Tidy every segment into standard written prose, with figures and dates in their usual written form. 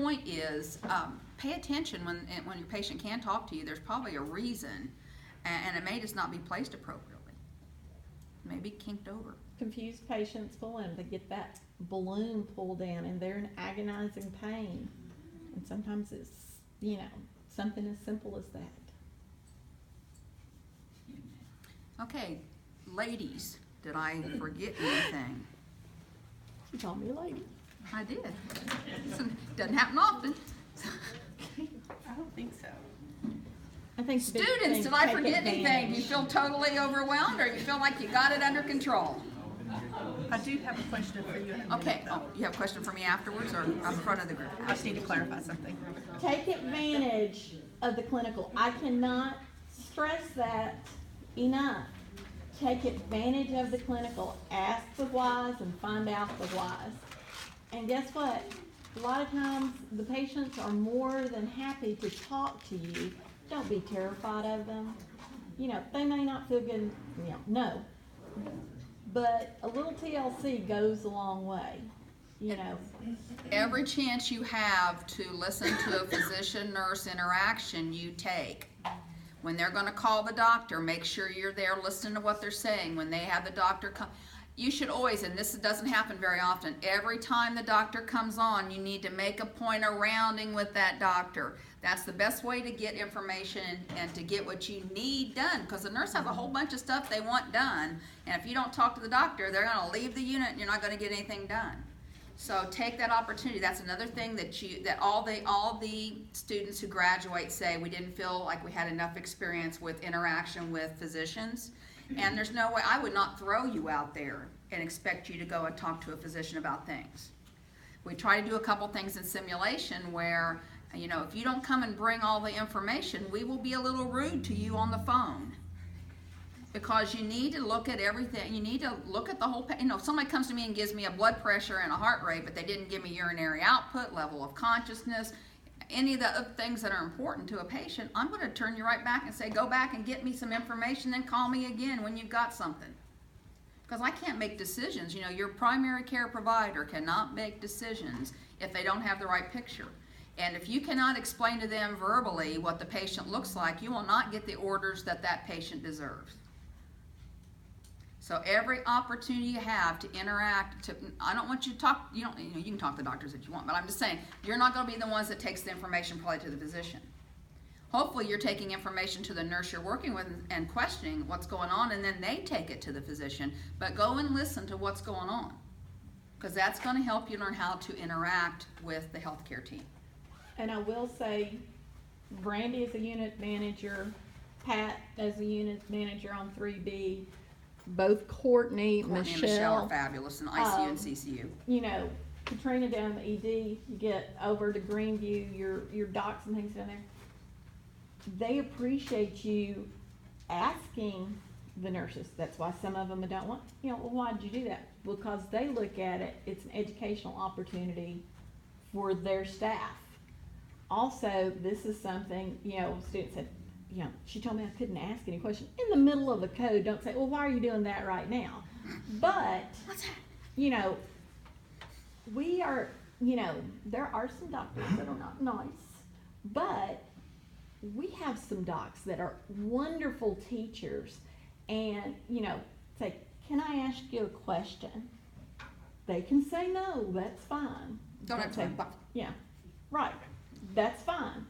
point is, pay attention when your patient can't talk to you. There's probably a reason, and it may just not be placed appropriately. Maybe kinked over. Confused patients pull in, they get that balloon pulled in and they're in agonizing pain. And sometimes it's, something as simple as that. Okay, ladies, did I forget anything? You called me a lady. I did. Doesn't happen often. I don't think so. I think the big Students, thing, did I take forget anything? Do you advantage. feel totally overwhelmed, or you feel like you got it under control? I do have a question for you in a minute, Okay, though. you have a question for me afterwards, or up front of the group? I just need to clarify something. Take advantage of the clinical. I cannot stress that enough. Take advantage of the clinical. Ask the whys and find out the whys. And guess what? A lot of times the patients are more than happy to talk to you. Don't be terrified of them. They may not feel good, no. But a little TLC goes a long way, Every chance you have to listen to a physician-nurse interaction, you take. When they're gonna call the doctor, make sure you're there listening to what they're saying. When they have the doctor come, you should always, and this doesn't happen very often, every time the doctor comes on, you need to make a point of rounding with that doctor. That's the best way to get information and to get what you need done, because the nurse has a whole bunch of stuff they want done, and if you don't talk to the doctor, they're gonna leave the unit and you're not gonna get anything done. So take that opportunity. That's another thing that all the students who graduate say, we didn't feel like we had enough experience with interaction with physicians. And there's no way, I would not throw you out there and expect you to go and talk to a physician about things. We try to do a couple things in simulation where, if you don't come and bring all the information, we will be a little rude to you on the phone. Because you need to look at everything. You need to look at the whole, if somebody comes to me and gives me a blood pressure and a heart rate, but they didn't give me urinary output, level of consciousness, any of the other things that are important to a patient, I'm going to turn you right back and say, go back and get me some information, then call me again when you've got something. Because I can't make decisions. Your primary care provider cannot make decisions if they don't have the right picture. And if you cannot explain to them verbally what the patient looks like, you will not get the orders that patient deserves. So every opportunity you have to interact, I don't want you to talk, you can talk to the doctors if you want, but I'm just saying, you're not going to be the ones that takes the information probably to the physician. Hopefully you're taking information to the nurse you're working with and questioning what's going on, and then they take it to the physician, but go and listen to what's going on, because that's going to help you learn how to interact with the healthcare team. And I will say, Brandy is a unit manager, Pat as a unit manager on 3B, both Courtney, Courtney and Michelle Michelle are fabulous in ICU and CCU. Katrina down the ED, you get over to Greenview, your docs and things down there. They appreciate you asking the nurses. That's why some of them don't want, well, why did you do that? Because they look at it, it's an educational opportunity for their staff. Also, this is something, students said, she told me I couldn't ask any question. In the middle of a code, don't say, well, why are you doing that right now? But, we are, there are some doctors that are not nice, but we have some docs that are wonderful teachers and, say, can I ask you a question? They can say no, that's fine. Don't have to say, but. Yeah, right, that's fine.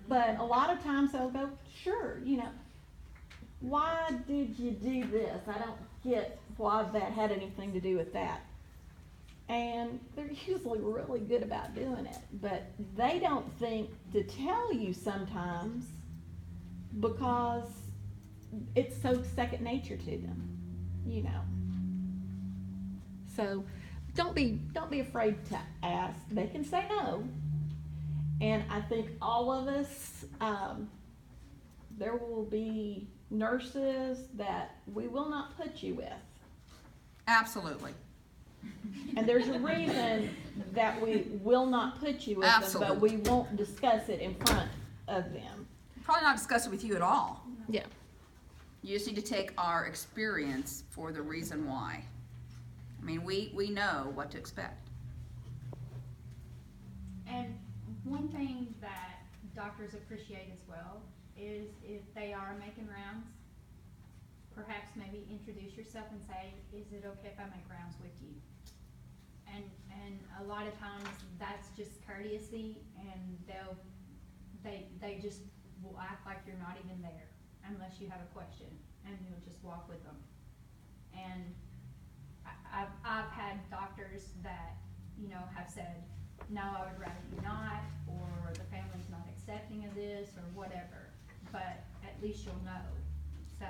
But a lot of times they'll go, sure, why did you do this? I don't get why that had anything to do with that. And they're usually really good about doing it, but they don't think to tell you sometimes because it's so second nature to them, So don't be afraid to ask. They can say no. And I think all of us, there will be nurses that we will not put you with. Absolutely. And there's a reason that we will not put you with them, but we won't discuss it in front of them. Probably not discuss it with you at all. Yeah. You just need to take our experience for the reason why. I mean, we know what to expect. And doctors appreciate as well is if they are making rounds, perhaps maybe introduce yourself and say, is it okay if I make rounds with you? And a lot of times that's just courtesy, and they just will act like you're not even there unless you have a question, and you'll just walk with them. And I've had doctors that, you know, have said, no, I would rather you not, or the family's not accepting of this, or whatever, but at least you'll know. So,